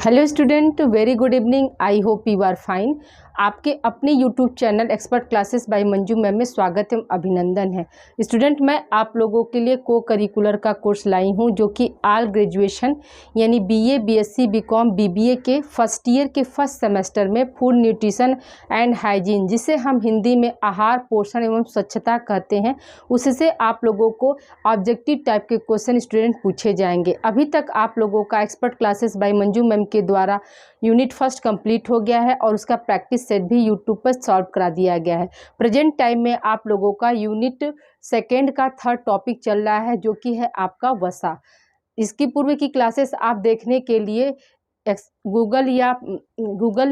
Hello student, very good evening. I hope you are fine. आपके अपने YouTube channel expert classes by Manju ma'am में स्वागत एवं अभिनंदन है। स्टूडेंट, मैं आप लोगों के लिए को करिकुलर का कोर्स लाई हूं जो कि ऑल ग्रेजुएशन यानी बीए, बीएससी, बीकॉम, बीबीए के फर्स्ट ईयर के फर्स्ट सेमेस्टर में फूड न्यूट्रिशन एंड हाइजीन, जिसे हम हिंदी में आहार, पोषण एवं स्वच्छता कहते हैं, उससे आप लोगों को ऑब्जेक्टिव टाइप के क्वेश्चन स्टूडेंट पूछे जाएंगे। अभी तक आप लोगों का expert classes by Manju ma'am के द्वारा यूनिट फर्स्ट कंप्लीट हो गया है और उसका प्रैक्टिस सेट भी यूट्यूब पर सॉल्व करा दिया गया है। प्रेजेंट टाइम में आप लोगों का यूनिट सेकेंड का थर्ड टॉपिक चल रहा है जो कि है आपका वसा। इसकी पूर्व की क्लासेस आप देखने के लिए गूगल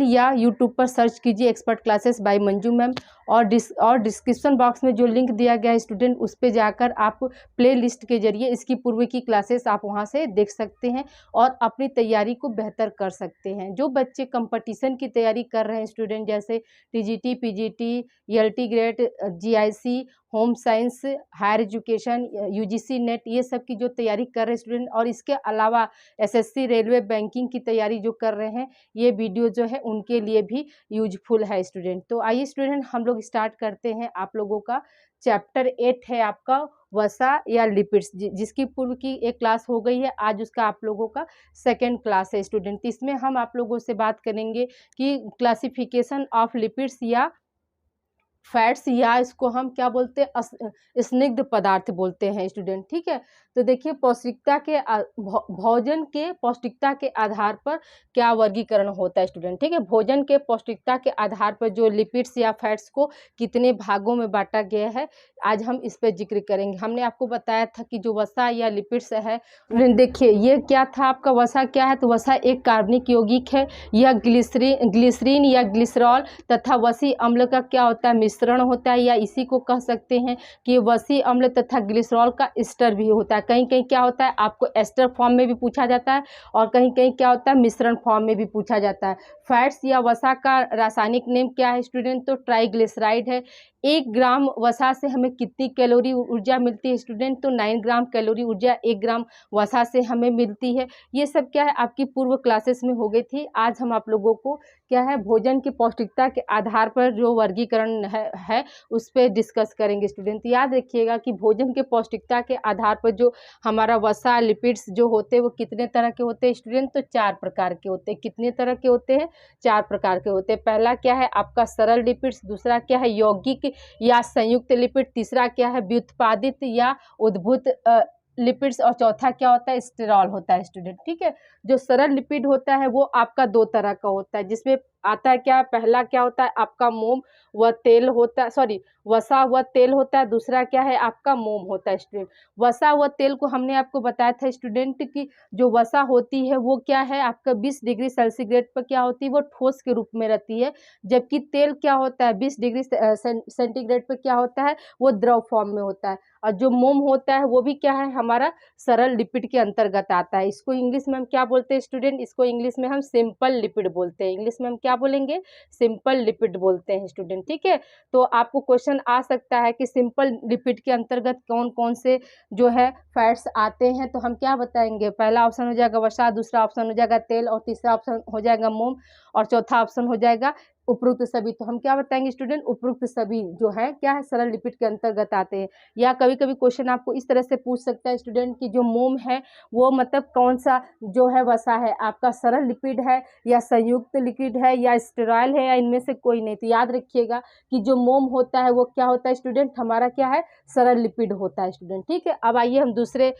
या यूट्यूब पर सर्च कीजिए expert classes by Manju ma'am, और डिस्क्रिप्शन बॉक्स में जो लिंक दिया गया है स्टूडेंट, उस पे जाकर आप प्ले लिस्ट के जरिए इसकी पूर्व की क्लासेस आप वहां से देख सकते हैं और अपनी तैयारी को बेहतर कर सकते हैं। जो बच्चे कंपटीशन की तैयारी कर रहे हैं स्टूडेंट, जैसे TGT, PGT, ELT grade, GIC, home science, higher education, UGC NET, ये सब की जो तैयारी कर रहे हैं स्टूडेंट, और इसके अलावा एसएससी, रेलवे, बैंकिंग की तैयारी जो कर रहे हैं, ये वीडियो जो है उनके लिए भी यूजफुल है स्टूडेंट। तो आइए स्टूडेंट, हम लोग स्टार्ट करते हैं। आप लोगों का चैप्टर 8 है आपका वसा या लिपिड्स, जिसकी पूर्व की एक क्लास हो गई है। आज उसका आप लोगों का सेकेंड क्लास है स्टूडेंट। इसमें हम आप लोगों से बात करेंगे कि क्लासिफिकेशन ऑफ लिपिड्स या फैट्स, या इसको हम क्या बोलते हैं, स्निग्ध पदार्थ बोलते हैं स्टूडेंट। ठीक है, तो देखिए पौष्टिकता के भोजन के पौष्टिकता के आधार पर क्या वर्गीकरण होता है स्टूडेंट। ठीक है, भोजन के पौष्टिकता के आधार पर जो लिपिड्स या फैट्स को कितने भागों में बांटा गया है, आज हम इस पर जिक्र करेंगे। हमने आपको बताया था कि जो वसा या लिपिड्स है, देखिए ये क्या था आपका वसा क्या है, तो वसा एक कार्बनिक यौगिक है। यह ग्लिसरीन या ग्लिसरॉल तथा वसी अम्ल का क्या होता है, मिश्रण होता है, या इसी को कह सकते हैं कि वसी अम्ल तथा ग्लिसरॉल का एस्टर भी होता है। कहीं कहीं क्या होता है, आपको एस्टर फॉर्म में भी पूछा जाता है और कहीं कहीं क्या होता है, मिश्रण फॉर्म में भी पूछा जाता है। फैट्स या वसा का रासायनिक नेम क्या है स्टूडेंट, तो ट्राइग्लिसराइड है। 1 ग्राम वसा से हमें कितनी कैलोरी ऊर्जा मिलती है स्टूडेंट, तो 9 ग्राम कैलोरी ऊर्जा 1 ग्राम वसा से हमें मिलती है। ये सब क्या है, आपकी पूर्व क्लासेस में हो गई थी। आज हम आप लोगों को क्या है, भोजन की पौष्टिकता के आधार पर जो वर्गीकरण है उस पर डिस्कस करेंगे स्टूडेंट। याद रखिएगा कि भोजन के पौष्टिकता के आधार पर जो हमारा वसा, लिपिड्स जो होते हैं वो कितने तरह के होते हैं स्टूडेंट, तो 4 प्रकार के होते हैं। कितने तरह के होते हैं, 4 प्रकार के होते हैं। पहला क्या है आपका सरल लिपिड्स, दूसरा क्या है यौगिक या संयुक्त लिपिड, तीसरा क्या है व्युत्पादित या उद्भूत लिपिड्स, और चौथा क्या होता है, स्टेरॉल होता है स्टूडेंट। ठीक है, जो सरल लिपिड होता है वो आपका 2 तरह का होता है, जिसमें आता है क्या, पहला क्या होता है आपका मोम व तेल होता है, सॉरी वसा व तेल होता है। दूसरा क्या है आपका मोम होता है स्टूडेंट। वसा व तेल को हमने आपको बताया था स्टूडेंट कि जो वसा होती है वो क्या है आपका 20 डिग्री सेंटीग्रेड पर क्या होती है, वो ठोस के रूप में रहती है। जबकि तेल क्या होता है 20 डिग्री सेंटीग्रेड पर क्या होता है, वो द्रव फॉर्म में होता है। और जो मोम होता है वो भी क्या है हमारा सरल लिपिड के अंतर्गत आता है। इसको इंग्लिश में हम क्या बोलते हैं स्टूडेंट, इसको इंग्लिश में हम सिंपल लिपिड बोलते हैं। इंग्लिश में हम क्या बोलेंगे, सिंपल लिपिड बोलते हैं स्टूडेंट। ठीक है, तो आपको क्वेश्चन आ सकता है कि सिंपल लिपिड के अंतर्गत कौन कौन से जो है फैट्स आते हैं, तो हम क्या बताएंगे, पहला ऑप्शन हो जाएगा वसा, दूसरा ऑप्शन हो जाएगा तेल, और तीसरा ऑप्शन हो जाएगा मोम, और चौथा ऑप्शन हो जाएगा उपरोक्त सभी। तो हम क्या बताएंगे स्टूडेंट, उपरोक्त सभी जो है क्या है सरल लिपिड के अंतर्गत आते हैं। या कभी कभी क्वेश्चन आपको इस तरह से पूछ सकता है स्टूडेंट कि जो मोम है वो मतलब कौन सा जो है वसा है, आपका सरल लिपिड है या संयुक्त लिपिड है या स्टेरॉयल है, या इनमें से कोई नहीं। तो याद रखिएगा कि जो मोम होता है वो क्या होता है स्टूडेंट, हमारा क्या है सरल लिपिड होता है स्टूडेंट। ठीक है, अब आइए हम दूसरे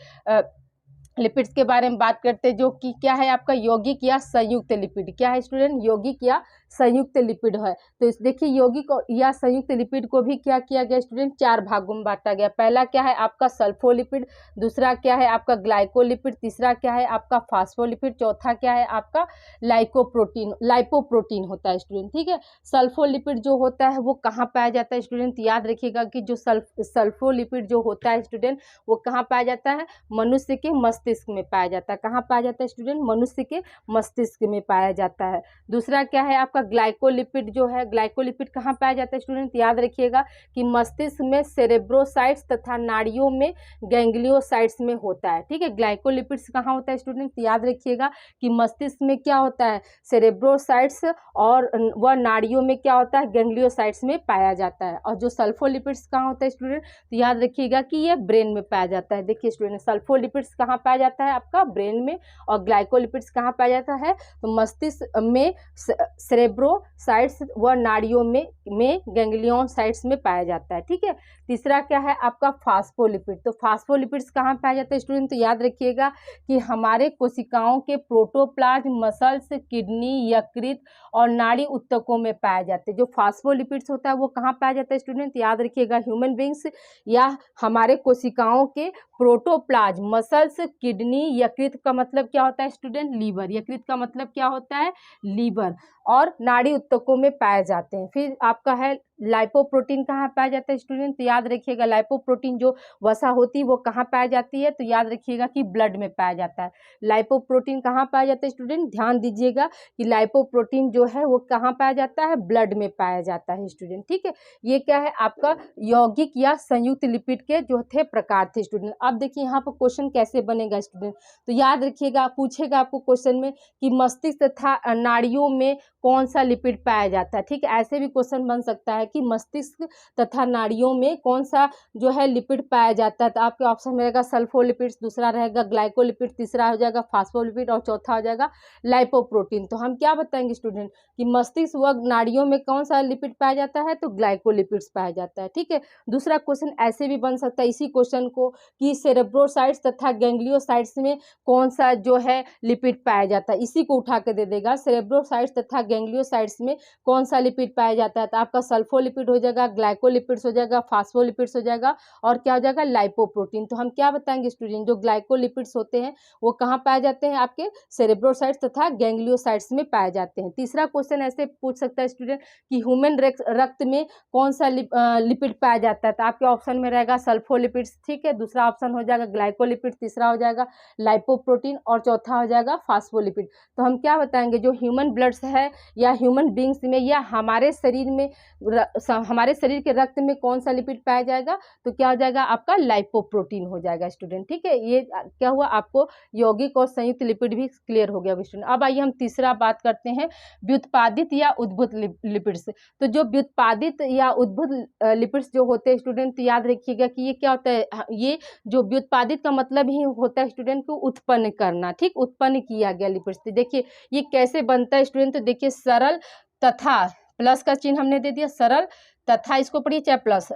लिपिड्स के बारे में बात करते हैं, जो कि क्या है आपका यौगिक या संयुक्त लिपिड। क्या है स्टूडेंट, यौगिक या संयुक्त लिपिड है। तो इस देखिए यौगिक या संयुक्त लिपिड को भी क्या किया गया स्टूडेंट, 4 भागों में बांटा गया। पहला क्या है आपका सल्फोलिपिड, दूसरा क्या है आपका ग्लाइकोलिपिड, तीसरा क्या है आपका फास्फोलिपिड, चौथा क्या है आपका लाइपोप्रोटीन होता है स्टूडेंट। ठीक है, सल्फोलिपिड जो होता है वो कहाँ पाया जाता है स्टूडेंट, याद रखिएगा कि जो सल्फोलिपिड जो होता है स्टूडेंट वो कहाँ पाया जाता है, मनुष्य के मस्तिष्क में पाया जाता है। कहाँ पाया जाता है स्टूडेंट? मनुष्य के मस्तिष्क में पाया जाता है। दूसरा क्या है आपका ग्लाइकोलिपिड जो है, ग्लाइकोलिपिड कहाँ पाया जाता है स्टूडेंट? याद रखिएगा कि मस्तिष्क में सेरेब्रोसाइट्स तथा नाड़ियों में गैंग्लियोसाइट्स में होता है। ठीक है, ग्लाइकोलिपिड्स कहाँ होता है स्टूडेंट? याद रखिएगा कि मस्तिष्क में क्या होता है? सेरेब्रोसाइट्स, और वह नाड़ियों में क्या होता है? गैंग्लियोसाइट्स में पाया जाता है। और जो सल्फोलिपिड्स कहाँ होता है स्टूडेंट? तो याद रखिएगा कि ये ब्रेन में पाया जाता है। देखिए स्टूडेंट, सल्फोलिपिड्स कहाँ पाया जाता है? आपका ब्रेन में। और ग्लाइकोलिपिड्स कहाँ पाया जाता है? तो मस्तिष्क में सेरेब्रोसाइट्स व नाड़ियों में गैंग्लियोसाइट्स में पाया जाता है। ठीक है, तीसरा क्या है आपका फास्फोलिपिड। तो फास्फोलिपिड्स कहाँ पाया जाता है स्टूडेंट? तो याद रखिएगा कि हमारे कोशिकाओं के प्रोटोप्लाज्म, मसल्स, किडनी, यकृत और नाड़ी उत्तकों में पाया जाते हैं। जो फास्फोलिपिड्स होता है वो कहाँ पाया जाता है स्टूडेंट? याद रखिएगा ह्यूमन बींग्स या हमारे कोशिकाओं के प्रोटोप्लाज्म, मसल्स, किडनी, यकृत का मतलब क्या होता है स्टूडेंट? लीवर। यकृत का मतलब क्या होता है? लीवर। और नाड़ी उत्तकों में पाए जाते हैं। फिर आपका है लाइपोप्रोटीन कहाँ पाया जाता है स्टूडेंट? तो याद रखिएगा लाइपोप्रोटीन जो वसा होती है वो कहाँ पाया जाती है? तो याद रखिएगा कि ब्लड में पाया जाता है। लाइपोप्रोटीन कहाँ पाया जाता है स्टूडेंट? ध्यान दीजिएगा कि लाइपोप्रोटीन जो है वो कहाँ पाया जाता है? ब्लड में पाया जाता है स्टूडेंट। ठीक है, ये क्या है आपका यौगिक या संयुक्त लिपिड के जो थे प्रकार थे स्टूडेंट। अब देखिए यहाँ पर क्वेश्चन कैसे बनेगा स्टूडेंट। तो याद रखिएगा, पूछेगा आपको क्वेश्चन में कि मस्तिष्क तथा नाड़ियों में कौन सा लिपिड पाया जाता है। ठीक है, ऐसे भी क्वेश्चन बन सकता है कि मस्तिष्क तथा नाड़ियों में कौन सा जो है लिपिड पाया जाता है। तो आपके ऑप्शन में रहेगा सल्फोलिपिड्स, दूसरा रहेगा ग्लाइकोलिपिड, तीसरा हो जाएगा फास्फोलिपिड और चौथा हो जाएगा लाइपोप्रोटीन। तो हम क्या बताएंगे स्टूडेंट कि मस्तिष्क व नाड़ियों में कौन सा लिपिड पाया जाता है? तो ग्लाइकोलिपिड्स पाया जाता है। ठीक है, दूसरा क्वेश्चन ऐसे भी बन सकता है इसी क्वेश्चन को कि सेरेब्रोसाइट्स तथा गैंग्लियोसाइट्स में कौन सा जो है लिपिड पाया जाता है। इसी को उठा के दे देगा, सेरेब्रोसाइट्स तथा गैंग्लियोसाइट्स में कौन सा लिपिड पाया जाता है। तो आपका सल्फोलिपिड हो जाएगा, ग्लाइकोलिपिड्स हो जाएगा, फास्फोलिपिड्स हो जाएगा और क्या हो जाएगा? लाइपोप्रोटीन। तो हम क्या बताएंगे स्टूडेंट, जो ग्लाइकोलिपिड्स होते हैं वो कहाँ पाए जाते हैं? आपके सेरेब्रोसाइट्स तथा गैंग्लियोसाइट्स में पाए जाते हैं। तीसरा क्वेश्चन ऐसे पूछ सकता है स्टूडेंट कि ह्यूमन रक्त में कौन सा लिपिड पाया जाता है। तो आपके ऑप्शन में रहेगा सल्फोलिपिड्स। ठीक है, दूसरा ऑप्शन हो जाएगा ग्लाइकोलिपिड, तीसरा हो जाएगा लाइपोप्रोटीन और चौथा हो जाएगा फास्फोलिपिड। तो हम क्या बताएंगे, जो ह्यूमन ब्लड्स है या ह्यूमन बींग्स में या हमारे शरीर में हमारे शरीर के रक्त में कौन सा लिपिड पाया जाएगा? तो क्या हो जाएगा? आपका लाइपोप्रोटीन हो जाएगा स्टूडेंट। ठीक है, ये क्या हुआ आपको यौगिक और संयुक्त लिपिड भी क्लियर हो गया स्टूडेंट। अब आइए हम तीसरा बात करते हैं व्युत्पादित या उद्भूत लिपिड्स। तो जो व्युत्पादित या उद्भूत लिपिड्स जो होते हैं स्टूडेंट, तो याद रखिएगा कि ये क्या होता है, ये जो व्युत्पादित का मतलब ही होता है स्टूडेंट को उत्पन्न करना। ठीक, उत्पन्न किया गया लिपिड्स। देखिए ये कैसे बनता है स्टूडेंट, तो देखिए सरल तथा, प्लस का चिन्ह हमने दे दिया, सरल तथा, इसको पढ़िए चाहे प्लस,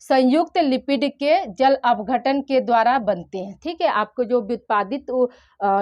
संयुक्त लिपिड के जल अपघटन के द्वारा बनते हैं। ठीक है, आपको जो व्युत्पादित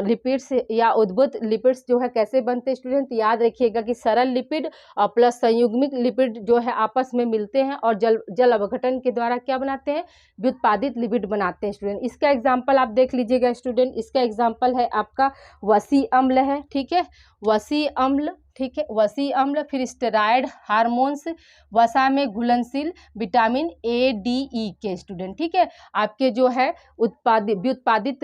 लिपिड्स या उद्भूत लिपिड्स जो है कैसे बनते हैं स्टूडेंट, याद रखिएगा कि सरल लिपिड और प्लस संयुग्मित लिपिड जो है आपस में मिलते हैं और जल अपघटन के द्वारा क्या बनाते हैं? व्युत्पादित लिपिड बनाते हैं स्टूडेंट। इसका एग्जाम्पल आप देख लीजिएगा स्टूडेंट, इसका एग्जाम्पल है आपका वसी अम्ल है। ठीक है, वसी अम्ल, ठीक है, वसी अम्ल, फिर स्टेरॉयड हार्मोन्स, वसा में घुलनशील विटामिन ए, डी, ई के स्टूडेंट। ठीक है, आपके जो है व्युत्पादित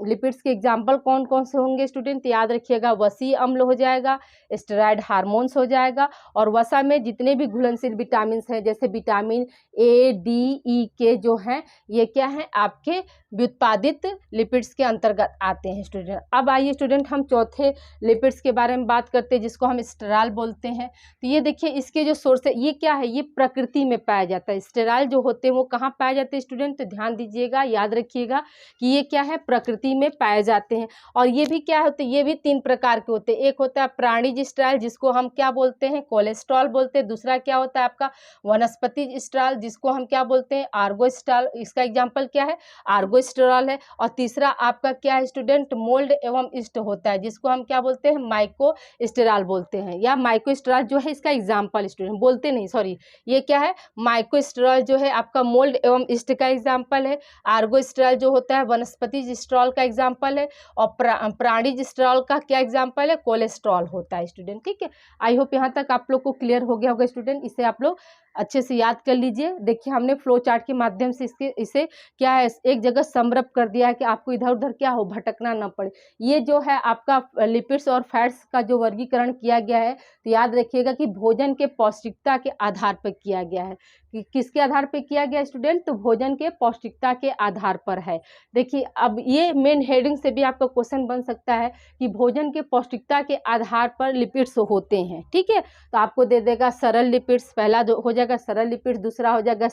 लिपिड्स के एग्जाम्पल कौन कौन से होंगे स्टूडेंट, याद रखिएगा वसी अम्ल हो जाएगा, स्टेरॉयड हार्मोन्स हो जाएगा और वसा में जितने भी घुलनशील विटामिन हैं जैसे विटामिन ए, डी, ई के जो हैं ये क्या है आपके व्युत्पादित लिपिड्स के अंतर्गत आते हैं स्टूडेंट। अब आइए स्टूडेंट हम चौथे लिपिड्स के बारे में बात करते हैं जिसको हम स्टेरॉल बोलते हैं। तो ये देखिए इसके जो सोर्स है ये क्या है, ये प्रकृति में पाया जाता है। स्टेरॉल जो होते हैं वो कहाँ पाए जाते हैं स्टूडेंट, तो ध्यान दीजिएगा, याद रखिएगा कि ये क्या है, प्रकृति में पाए जाते हैं। और ये भी क्या होते हैं, ये भी तीन प्रकार के होते हैं। एक होता है प्राणिज स्टेरॉल जिसको हम क्या बोलते हैं, कोलेस्ट्रॉल बोलते हैं। दूसरा क्या होता है आपका वनस्पति स्टेरॉल जिसको हम क्या बोलते हैं, आर्गोस्टेरॉल। इसका एग्जाम्पल क्या है, आर्गोस्टेरॉल है। और तीसरा आपका क्या है स्टूडेंट, मोल्ड एवं ईस्ट होता है जिसको हम क्या बोलते हैं, माइको स्टेरॉल बोलते हैं या माइको स्टेरॉल जो है इसका एग्जाम्पल स्टूडेंट, बोलते नहीं सॉरी, ये क्या है माइको स्टेरॉल जो है आपका मोल्ड एवं ईस्ट का एग्जाम्पल है। आर्गो स्टेरॉल जो होता है वनस्पति स्टेरॉल का एग्जाम्पल है। और प्राणिज स्टेरॉल का क्या एग्जाम्पल है, कोलेस्ट्रॉल होता है स्टूडेंट। ठीक है, आई होप यहाँ तक आप लोग को क्लियर हो गया होगा स्टूडेंट। इसे आप लोग अच्छे से याद कर लीजिए। देखिए हमने फ्लो चार्ट के माध्यम से इसे क्या है एक जगह समरप कर दिया है कि आपको इधर उधर क्या हो भटकना ना पड़े। ये जो है आपका लिपिड्स और फैट्स का जो वर्गीकरण किया गया है, तो याद रखिएगा कि भोजन के पौष्टिकता के आधार पर किया गया है। कि किसके आधार पर किया गया स्टूडेंट? तो भोजन के पौष्टिकता के आधार पर है। देखिए अब ये मेन हेडिंग से भी आपका क्वेश्चन बन सकता है कि भोजन के पौष्टिकता के आधार पर लिपिड्स होते हैं। ठीक है, तो आपको दे देगा सरल लिपिड्स, पहला हो जाएगा सरल लिपिड्स, दूसरा हो जाएगा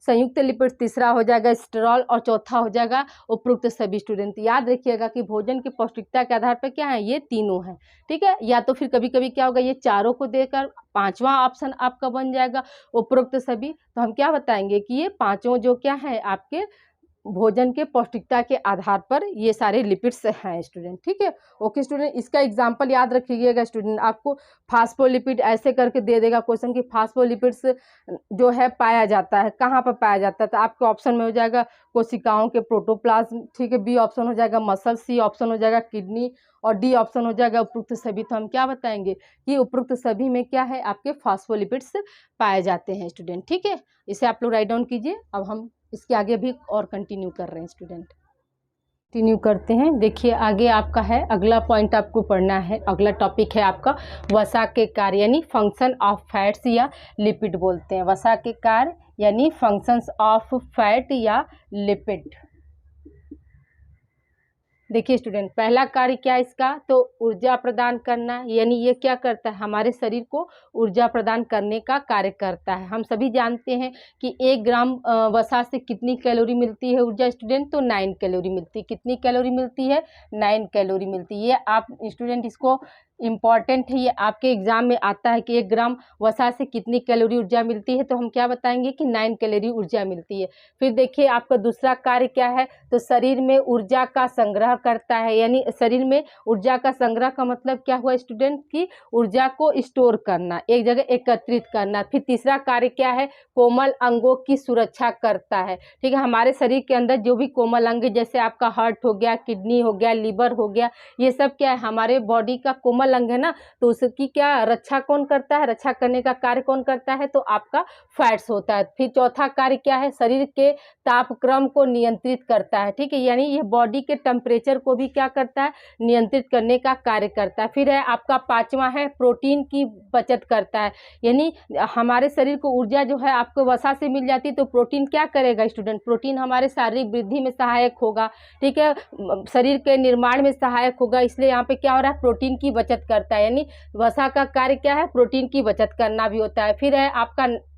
संयुक्त लिपिड्स, तीसरा हो जाएगा स्टेरॉल और चौथा हो जाएगा उपरोक्त सभी। स्टूडेंट याद रखिएगा कि भोजन की पौष्टिकता के आधार पर क्या है, ये तीनों हैं। ठीक है, या तो फिर कभी कभी क्या होगा ये चारों को देकर पांचवा ऑप्शन आपका बन जाएगा उपरोक्त सभी। तो हम क्या बताएंगे कि ये पांचों जो क्या है आपके भोजन के पौष्टिकता के आधार पर ये सारे लिपिड्स हैं स्टूडेंट। ठीक है, ओके स्टूडेंट, इसका एग्जांपल याद रखिएगा स्टूडेंट। आपको फास्फोलिपिड ऐसे करके दे देगा क्वेश्चन कि फास्फोलिपिड्स जो है पाया जाता है कहाँ पर पाया जाता है, तो आपके ऑप्शन में हो जाएगा कोशिकाओं के प्रोटोप्लाज्म। ठीक है, बी ऑप्शन हो जाएगा मसल, सी ऑप्शन हो जाएगा किडनी और डी ऑप्शन हो जाएगा उपरोक्त सभी। तो हम क्या बताएंगे कि उपरोक्त सभी में क्या है आपके फास्फोलिपिड्स पाए जाते हैं स्टूडेंट। ठीक है, इसे आप लोग राइट डाउन कीजिए। अब हम इसके आगे भी और कंटिन्यू कर रहे हैं स्टूडेंट, कंटिन्यू करते हैं। देखिए आगे आपका है अगला पॉइंट आपको पढ़ना है, अगला टॉपिक है आपका वसा के कार्य यानी फंक्शन ऑफ फैट्स या लिपिड बोलते हैं। वसा के कार्य यानी फंक्शंस ऑफ फैट या लिपिड। देखिए स्टूडेंट पहला कार्य क्या है इसका, तो ऊर्जा प्रदान करना, यानी ये क्या करता है हमारे शरीर को ऊर्जा प्रदान करने का कार्य करता है। हम सभी जानते हैं कि 1 ग्राम वसा से कितनी कैलोरी मिलती है ऊर्जा स्टूडेंट, तो 9 कैलोरी मिलती है। कितनी कैलोरी मिलती है? 9 कैलोरी मिलती है। ये आप स्टूडेंट इसको इम्पॉर्टेंट है, ये आपके एग्जाम में आता है कि 1 ग्राम वसा से कितनी कैलोरी ऊर्जा मिलती है, तो हम क्या बताएंगे कि 9 कैलोरी ऊर्जा मिलती है। फिर देखिए आपका दूसरा कार्य क्या है, तो शरीर में ऊर्जा का संग्रह करता है, यानी शरीर में ऊर्जा का संग्रह का मतलब क्या हुआ स्टूडेंट की ऊर्जा को स्टोर करना, एक जगह एकत्रित करना। फिर तीसरा कार्य क्या है, कोमल अंगों की सुरक्षा करता है। ठीक है, हमारे शरीर के अंदर जो भी कोमल अंग जैसे आपका हार्ट हो गया, किडनी हो गया, लीवर हो गया, ये सब क्या है हमारे बॉडी का कोमल अंग है ना, तो उसकी क्या रक्षा कौन करता है, रक्षा करने का कार्य कौन करता है, तो आपका फैट्स होता है। फिर चौथा कार्य क्या है, शरीर के तापक्रम को नियंत्रित करता है। ठीक है, यानी ये बॉडी के टेम्परेचर को भी क्या करता है, नियंत्रित करने का कार्य करता है। फिर है आपका पांचवा है प्रोटीन की बचत करता है, यानी हमारे शरीर को ऊर्जा जो है आपको वसा से मिल जाती है, तो प्रोटीन क्या करेगा स्टूडेंट, प्रोटीन हमारे शारीरिक वृद्धि में सहायक होगा। ठीक है, शरीर के निर्माण में सहायक होगा, इसलिए यहाँ पे क्या हो रहा है, प्रोटीन की बचत करता है। यानी वसा का कार्य क्या है, प्रोटीन की बचत करना भी होता है। फिर है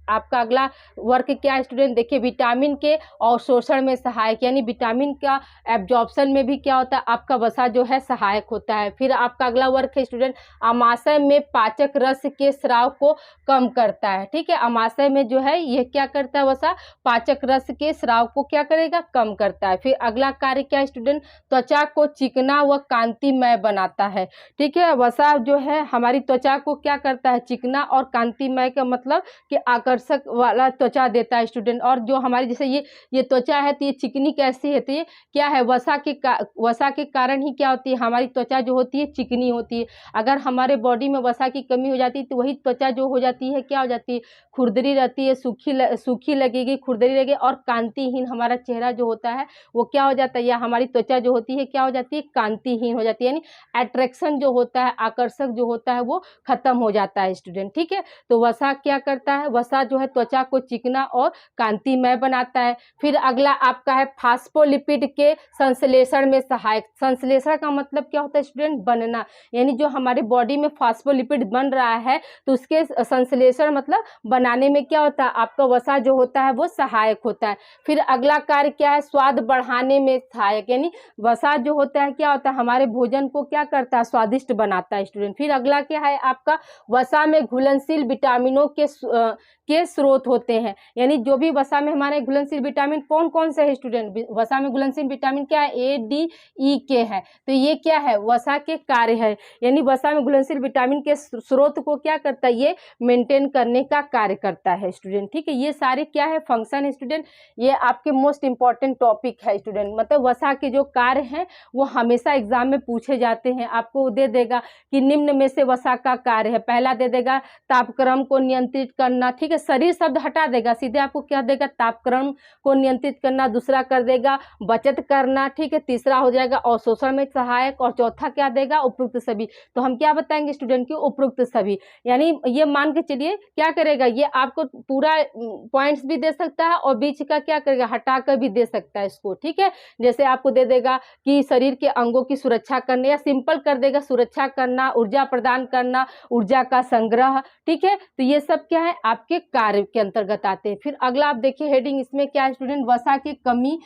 आपका अगला वर्क क्या है स्टूडेंट, देखिए विटामिन के अवशोषण में सहायक, यानी विटामिन का एब्जॉर्प्शन में भी क्या होता है आपका वसा जो है सहायक होता है। फिर आपका अगला वर्क है स्टूडेंट आमाशय में पाचक रस के स्राव को कम करता है। ठीक है, आमाशय में जो है ये क्या करता है वसा, पाचक रस के स्राव को क्या करेगा, कम करता है। फिर अगला कार्य क्या है स्टूडेंट, त्वचा को चिकना व कांतिमय बनाता है। ठीक है, वसा जो है हमारी त्वचा को क्या करता है, चिकना और कांतिमय का मतलब कि आकर्षक वाला त्वचा देता है स्टूडेंट। और जो हमारी जैसे ये त्वचा है तो ये चिकनी कैसी है, तो ये क्या है वसा के कारण ही क्या होती है हमारी त्वचा जो होती है चिकनी होती है। अगर हमारे बॉडी में वसा की कमी हो जाती है तो वही त्वचा जो हो जाती है क्या हो जाती है, खुरदरी रहती है, सूखी लगेगी, खुरदरी लगेगी और कांतिहीन हमारा चेहरा जो होता है वो क्या हो जाता है, या हमारी त्वचा जो होती है क्या हो जाती है, कांतिहीन हो जाती है, यानी अट्रैक्शन जो होता है, आकर्षक जो होता है वो खत्म हो जाता है स्टूडेंट। ठीक है, तो वसा क्या करता है, वसा जो है त्वचा को चिकना और कांतिमय बनाता है। फिर अगला आपका है फास्फोलिपिड के संश्लेषण में सहायक। संश्लेषण का मतलब क्या होता है स्टूडेंट, बनना, यानी जो हमारे बॉडी में फास्फोलिपिड बन रहा है तो उसके संश्लेषण मतलब बनाने में क्या होता है आपका वसा जो होता है वो सहायक होता है। फिर अगला कार्य क्या है, स्वाद बढ़ाने में सहायक, यानी वसा जो होता है क्या होता है हमारे भोजन को क्या करता है, स्वादिष्ट बनाता है स्टूडेंट। फिर अगला क्या है आपका, वसा में घुलनशील विटामिनों के स्रोत होते हैं, यानी जो भी वसा में हमारे घुलनशील विटामिन कौन कौन से है स्टूडेंट, वसा में घुलनशील विटामिन क्या है, ए डी ई के है, तो ये क्या है वसा के कार्य है, यानी वसा में घुलनशील विटामिन के स्रोत को क्या करता है, ये मेंटेन करने का कार्य करता है स्टूडेंट। ठीक है, ये सारे क्या है फंक्शन है स्टूडेंट, ये आपके मोस्ट इंपॉर्टेंट टॉपिक है स्टूडेंट। मतलब वसा के जो कार्य हैं वो हमेशा एग्जाम में पूछे जाते हैं। आपको दे देगा कि निम्न में से वसा का कार्य है, पहला दे देगा तापक्रम को नियंत्रित करना, ठीक है, शरीर शब्द हटा देगा, सीधे आपको क्या देगा, तापक्रम को नियंत्रित करना, दूसरा कर देगा बचत करना, ठीक है, तीसरा हो जाएगा अवशोषण में सहायक, और चौथा क्या देगा, उपयुक्त सभी। तो हम क्या बताएंगे स्टूडेंट की, उपयुक्त सभी, यानी ये मान के चलिए क्या करेगा, ये आपको पूरा पॉइंट्स भी दे सकता है और बीच का क्या करेगा, हटा कर भी दे सकता है इसको, ठीक है। जैसे आपको दे देगा कि शरीर के अंगों की सुरक्षा करने, या सिंपल कर देगा सुरक्षा करना, ऊर्जा प्रदान करना, ऊर्जा का संग्रह, ठीक है। तो ये सब क्या है, आपके कार्य के अंतर्गत आते हैं। फिर अगला आप देखिए हेडिंग, इसमें क्या है स्टूडेंट, वसा की कमी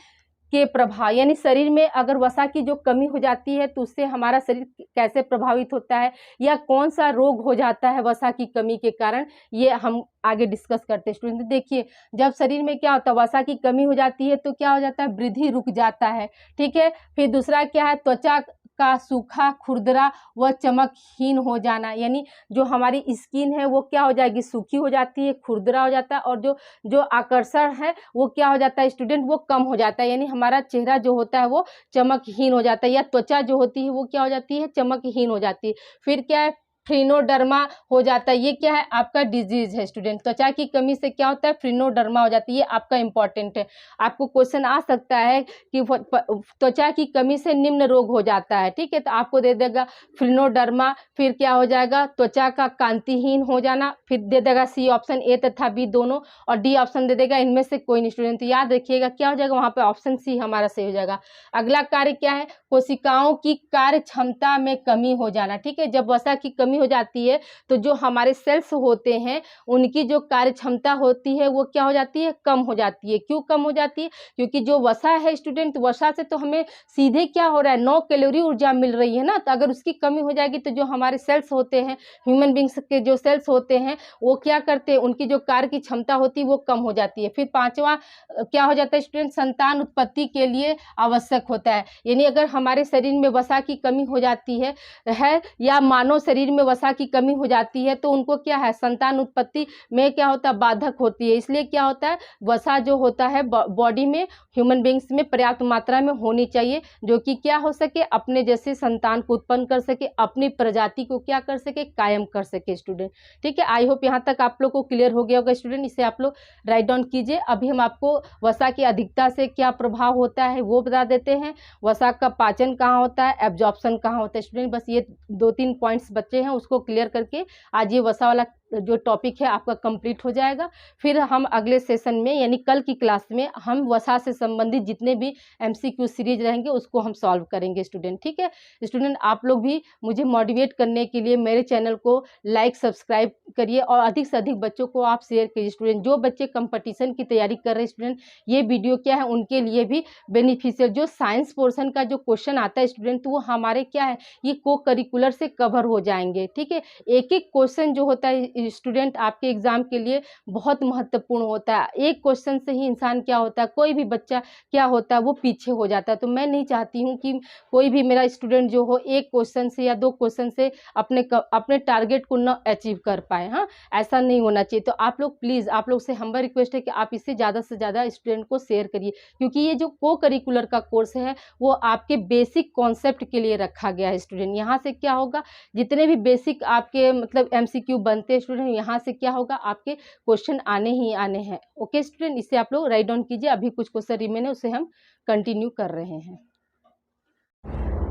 के प्रभाव, यानी शरीर में अगर वसा की जो कमी हो जाती है तो उससे हमारा शरीर कैसे प्रभावित होता है, या कौन सा रोग हो जाता है वसा की कमी के कारण, ये हम आगे डिस्कस करते हैं स्टूडेंट। देखिए जब शरीर में क्या होता है, वसा की कमी हो जाती है तो क्या हो जाता है, वृद्धि रुक जाता है, ठीक है। फिर दूसरा क्या है, त्वचा का सूखा, खुरदरा व चमकहीन हो जाना, यानी जो हमारी स्किन है वो क्या हो जाएगी, सूखी हो जाती है, खुरदरा हो जाता है, और जो जो आकर्षण है वो क्या हो जाता है स्टूडेंट, वो कम हो जाता है, यानी हमारा चेहरा जो होता है वो चमकहीन हो जाता है, या त्वचा जो होती है वो क्या हो जाती है, चमकहीन हो जाती है। फिर क्या है, फ्रिनोडर्मा हो जाता है, ये क्या है, आपका डिजीज है स्टूडेंट, त्वचा की कमी से क्या होता है, फ्रिनोडर्मा हो जाती है, ये आपका इंपॉर्टेंट है। आपको क्वेश्चन आ सकता है कि त्वचा की कमी से निम्न रोग हो जाता है, ठीक है, तो आपको दे देगा फ्रिनोडर्मा, फिर क्या हो जाएगा, त्वचा का कांतिहीन हो जाना, फिर दे देगा सी ऑप्शन, ए तथा बी दोनों, और डी ऑप्शन दे देगा इनमें से कोई नहीं स्टूडेंट। तो याद रखिएगा क्या हो जाएगा, वहां पे ऑप्शन सी हमारा सही हो जाएगा। अगला कार्य क्या है, कोशिकाओं की कार्य क्षमता में कमी हो जाना, ठीक है। जब वसा की कमी हो जाती है तो जो हमारे सेल्स होते हैं उनकी जो कार्य क्षमता होती है वो क्या हो जाती है, कम हो जाती है। क्यों कम हो जाती है, क्योंकि जो वसा है स्टूडेंट, वसा से तो हमें सीधे क्या हो रहा है, 9 कैलोरी ऊर्जा मिल रही है ना, तो अगर उसकी कमी हो जाएगी तो जो हमारे सेल्स होते हैं, ह्यूमन बींग्स के जो सेल्स होते हैं वो क्या करते हैं, उनकी जो कार्य की क्षमता होती है वो कम हो जाती है। फिर पांचवा क्या हो जाता है स्टूडेंट, संतान उत्पत्ति के लिए आवश्यक होता है, यानी अगर हमारे शरीर में वसा की कमी हो जाती है या मानव शरीर में वसा की कमी हो जाती है तो उनको क्या है, संतान उत्पत्ति में क्या होता है, बाधक होती है। इसलिए क्या होता है, वसा जो होता है बॉडी में, ह्यूमन बींग्स में पर्याप्त मात्रा में होनी चाहिए, जो कि क्या हो सके, अपने जैसे संतान को उत्पन्न कर सके, अपनी प्रजाति को क्या कर सके, कायम कर सके स्टूडेंट, ठीक है। आई होप यहाँ तक आप लोग को क्लियर हो गया होगा स्टूडेंट, इसे आप लोग राइट डाउन कीजिए। अभी हम आपको वसा की अधिकता से क्या प्रभाव होता है वो बता देते हैं, वसा का पाचन कहाँ होता है, एब्जॉर्प्शन कहाँ होता है स्टूडेंट। बस ये 2-3 पॉइंट्स बच्चे हैं, उसको क्लियर करके आज ये वसा वाला जो टॉपिक है आपका कंप्लीट हो जाएगा। फिर हम अगले सेशन में यानी कल की क्लास में हम वसा से संबंधित जितने भी एमसीक्यू सीरीज रहेंगे उसको हम सॉल्व करेंगे स्टूडेंट, ठीक है। स्टूडेंट आप लोग भी मुझे मोटिवेट करने के लिए मेरे चैनल को लाइक सब्सक्राइब करिए और अधिक से अधिक बच्चों को आप शेयर कीजिए स्टूडेंट। जो बच्चे कंपटीशन की तैयारी कर रहे हैं स्टूडेंट, ये वीडियो क्या है उनके लिए भी बेनिफिशियल। जो साइंस पोर्शन का जो क्वेश्चन आता है स्टूडेंट, तो वो हमारे क्या है, ये को करिकुलर से कवर हो जाएंगे, ठीक है। एक एक क्वेश्चन जो होता है स्टूडेंट आपके एग्जाम के लिए बहुत महत्वपूर्ण होता है। एक क्वेश्चन से ही इंसान क्या होता है, कोई भी बच्चा क्या होता है वो पीछे हो जाता है। तो मैं नहीं चाहती हूँ कि कोई भी मेरा स्टूडेंट जो हो एक क्वेश्चन से या 2 क्वेश्चन से अपने टारगेट को न अचीव कर पाए। हाँ, ऐसा नहीं होना चाहिए। तो आप लोग प्लीज़, आप लोग से हम्बल रिक्वेस्ट है कि आप इसे ज़्यादा से ज़्यादा स्टूडेंट को शेयर करिए, क्योंकि ये जो को करिकुलर का कोर्स है वो आपके बेसिक कॉन्सेप्ट के लिए रखा गया है स्टूडेंट। यहाँ से क्या होगा, जितने भी बेसिक आपके मतलब एमसीक्यू बनते हैं स्टूडेंट, यहाँ से क्या होगा, आपके क्वेश्चन आने ही आने हैं। ओके स्टूडेंट, इसे आप लोग राइट डाउन कीजिए। अभी कुछ क्वेश्चन रिमेन है उसे हम कंटिन्यू कर रहे हैं।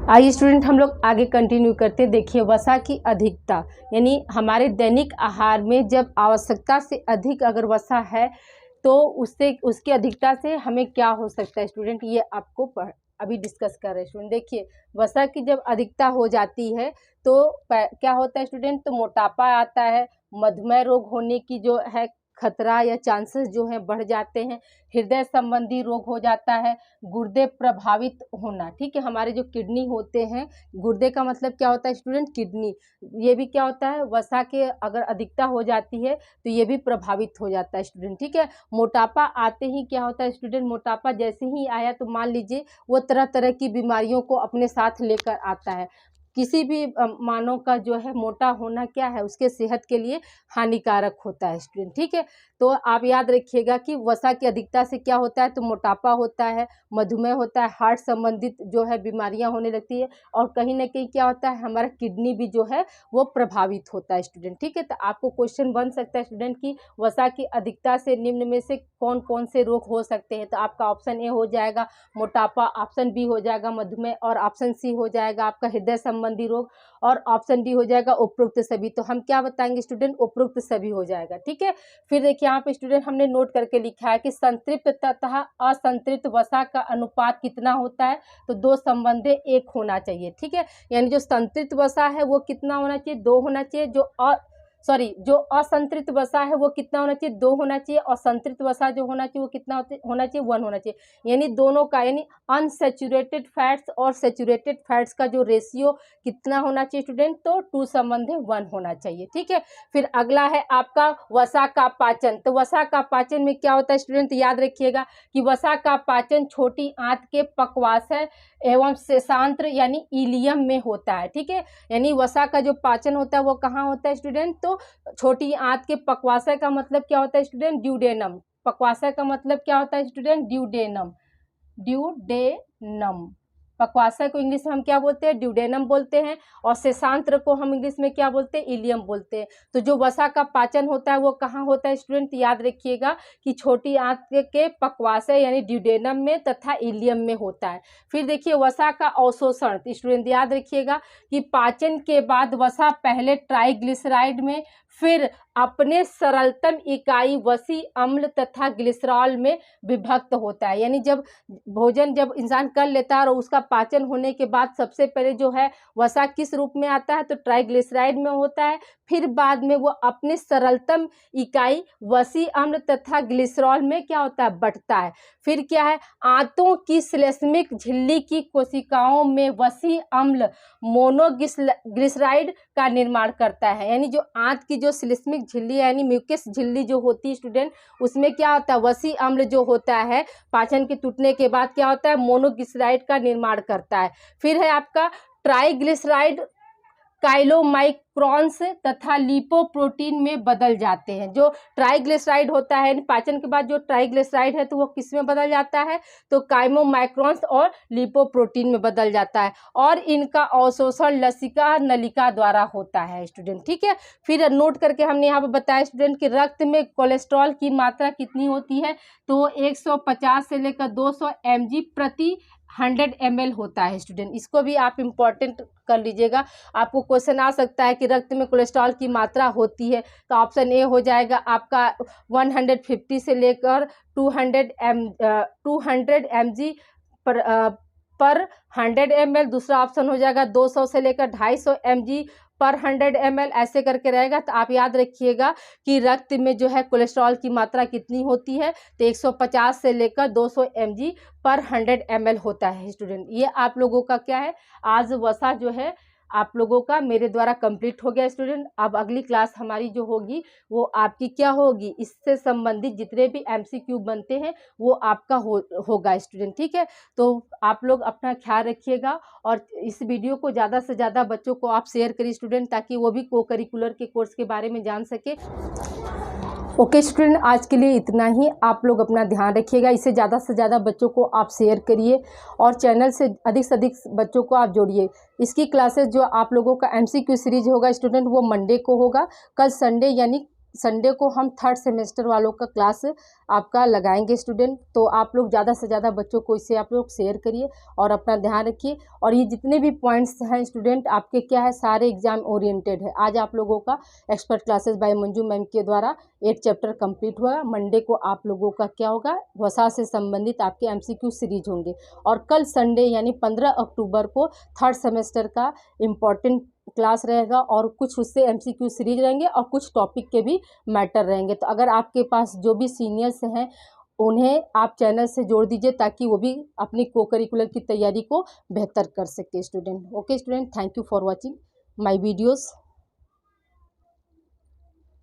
आइए स्टूडेंट हम लोग आगे कंटिन्यू करते हैं। देखिए वसा की अधिकता, यानी हमारे दैनिक आहार में जब आवश्यकता से अधिक अगर वसा है तो उससे उसकी अधिकता से हमें क्या हो सकता है स्टूडेंट, ये आपको अभी डिस्कस कर रहे हैं स्टूडेंट। देखिए वसा की जब अधिकता हो जाती है तो क्या होता है स्टूडेंट, तो मोटापा आता है, मधुमेह रोग होने की जो है खतरा या चांसेस जो है बढ़ जाते हैं, हृदय संबंधी रोग हो जाता है, गुर्दे प्रभावित होना, ठीक है। हमारे जो किडनी होते हैं, गुर्दे का मतलब क्या होता है स्टूडेंट, किडनी, ये भी क्या होता है, वसा के अगर अधिकता हो जाती है तो ये भी प्रभावित हो जाता है स्टूडेंट, ठीक है। मोटापा आते ही क्या होता है स्टूडेंट, मोटापा जैसे ही आया तो मान लीजिए वो तरह तरह की बीमारियों को अपने साथ लेकर आता है। किसी भी मानव का जो है मोटा होना क्या है, उसके सेहत के लिए हानिकारक होता है स्टूडेंट। ठीक है, तो आप याद रखिएगा कि वसा की अधिकता से क्या होता है, तो मोटापा होता है, मधुमेह होता है, हार्ट संबंधित जो है बीमारियां होने लगती है, और कहीं ना कहीं क्या होता है, हमारा किडनी भी जो है वो प्रभावित होता है स्टूडेंट। ठीक है, तो आपको क्वेश्चन बन सकता है स्टूडेंट की वसा की अधिकता से निम्न में से कौन कौन से रोग हो सकते हैं। तो आपका ऑप्शन ए हो जाएगा मोटापा, ऑप्शन बी हो जाएगा मधुमेह, और ऑप्शन सी हो जाएगा आपका हृदय संबंधी रोग, और ऑप्शन डी हो जाएगा उपरोक्त सभी। तो हम क्या बताएंगे स्टूडेंट, उपरोक्त सभी हो जाएगा। ठीक है, फिर देखिए यहाँ पे स्टूडेंट हमने नोट करके लिखा है कि संतृप्त तथा असंतृप्त वसा का अनुपात कितना होता है, तो 2 संबंधी 1 होना चाहिए। ठीक है, यानी जो संतृप्त वसा है वो कितना होना चाहिए, 2 होना चाहिए, जो असंतृप्त वसा है वो कितना होना चाहिए, 2 होना चाहिए, और संतृप्त वसा जो होना चाहिए वो कितना होना चाहिए, 1 होना चाहिए। यानी दोनों का, यानी अनसेचुरेटेड फैट्स और सेचुरेटेड फैट्स का जो रेशियो कितना होना चाहिए स्टूडेंट, तो 2 संबंधी 1 होना चाहिए। ठीक है, फिर अगला है आपका वसा का पाचन। तो वसा का पाचन में क्या होता है स्टूडेंट, याद रखिएगा कि वसा का पाचन छोटी आंत के पक्वाशय एवं शेषांत्र यानी इलियम में होता है। ठीक है, यानी वसा का जो पाचन होता है वो कहाँ होता है स्टूडेंट, तो छोटी आंत के पक्वाशय का मतलब क्या होता है स्टूडेंट, ड्यूडेनम। पक्वाशय का मतलब क्या होता है स्टूडेंट, ड्यूडेनम। ड्यूडेनम पक्वाशय को इंग्लिश में हम क्या बोलते हैं, ड्यूडेनम बोलते हैं, और शेषांत्र को हम इंग्लिश में क्या बोलते हैं, इलियम बोलते हैं। तो जो वसा का पाचन होता है वो कहाँ होता है स्टूडेंट, याद रखिएगा कि छोटी आंत के पक्वाशय यानी ड्यूडेनम में तथा इलियम में होता है। फिर देखिए वसा का अवशोषण, स्टूडेंट याद रखिएगा कि पाचन के बाद वसा पहले ट्राइग्लिसराइड में, फिर अपने सरलतम इकाई वसी अम्ल तथा ग्लिसरॉल में विभक्त होता है। यानी जब भोजन जब इंसान कर लेता है और उसका पाचन होने के बाद सबसे पहले जो है वसा किस रूप में आता है, तो ट्राइग्लिसराइड में होता है, फिर बाद में वो अपने सरलतम इकाई वसी अम्ल तथा ग्लिसरॉल में क्या होता है, बंटता है। फिर क्या है, आंतों की श्लेष्मिक झिल्ली की कोशिकाओं में वसी अम्ल मोनोग्लिसराइड का निर्माण करता है। यानी जो आंत की जो श्लेष्मिक झिल्ली यानी म्यूकस झिल्ली जो होती है स्टूडेंट, उसमें क्या होता है, वसी अम्ल जो होता है पाचन के टूटने के बाद क्या होता है, मोनोग्लिसराइड का निर्माण करता है। फिर है आपका ट्राइग्लिसराइड काइलोमाइक्रॉन्स तथा लिपोप्रोटीन में बदल जाते हैं। जो ट्राइग्लिसराइड होता है पाचन के बाद जो ट्राइग्लिसराइड है तो वो किस में बदल जाता है, तो काइमोमाइक्रॉन्स और लिपोप्रोटीन में बदल जाता है, और इनका अवशोषण लसिका नलिका द्वारा होता है स्टूडेंट। ठीक है, फिर नोट करके हमने यहाँ पर बताया स्टूडेंट कि रक्त में कोलेस्ट्रॉल की मात्रा कितनी होती है, तो 150 से लेकर 200 mg प्रति 100 ml होता है स्टूडेंट। इसको भी आप इम्पोर्टेंट कर लीजिएगा, आपको क्वेश्चन आ सकता है कि रक्त में कोलेस्ट्रॉल की मात्रा होती है, तो ऑप्शन ए हो जाएगा आपका 150 से लेकर 200 mg पर 100 ml। दूसरा ऑप्शन हो जाएगा 200 से लेकर 250 mg पर 100 ml, ऐसे करके रहेगा। तो आप याद रखिएगा कि रक्त में जो है कोलेस्ट्रॉल की मात्रा कितनी होती है, तो 150 से लेकर 200 mg पर 100 ml होता है स्टूडेंट। ये आप लोगों का क्या है, आज वसा जो है आप लोगों का मेरे द्वारा कंप्लीट हो गया स्टूडेंट। अब अगली क्लास हमारी जो होगी वो आपकी क्या होगी, इससे संबंधित जितने भी MCQ बनते हैं वो आपका होगा स्टूडेंट। ठीक है, तो आप लोग अपना ख्याल रखिएगा, और इस वीडियो को ज़्यादा से ज़्यादा बच्चों को आप शेयर करिए स्टूडेंट, ताकि वो भी को करिकुलर के कोर्स के बारे में जान सके। ओके स्टूडेंट, आज के लिए इतना ही। आप लोग अपना ध्यान रखिएगा, इसे ज़्यादा से ज़्यादा बच्चों को आप शेयर करिए, और चैनल से अधिक बच्चों को आप जोड़िए। इसकी क्लासेस जो आप लोगों का MCQ सीरीज होगा स्टूडेंट वो मंडे को होगा। कल संडे यानी संडे को हम 3rd सेमेस्टर वालों का क्लास आपका लगाएंगे स्टूडेंट। तो आप लोग ज़्यादा से ज़्यादा बच्चों को इसे आप लोग शेयर करिए और अपना ध्यान रखिए। और ये जितने भी पॉइंट्स हैं स्टूडेंट आपके क्या है, सारे एग्जाम ओरिएंटेड है। आज आप लोगों का expert classes by Manju ma'am के द्वारा 8 चैप्टर कंप्लीट हुआ। मंडे को आप लोगों का क्या होगा, वसा से संबंधित आपके MCQ सीरीज होंगे। और कल संडे यानी 15 अक्टूबर को 3rd सेमेस्टर का इम्पॉर्टेंट क्लास रहेगा, और कुछ उससे MCQ सीरीज रहेंगे और कुछ टॉपिक के भी मैटर रहेंगे। तो अगर आपके पास जो भी सीनियर्स हैं उन्हें आप चैनल से जोड़ दीजिए, ताकि वो भी अपनी को करिकुलर की तैयारी को बेहतर कर सके student. Okay student, thank you for watching my videos.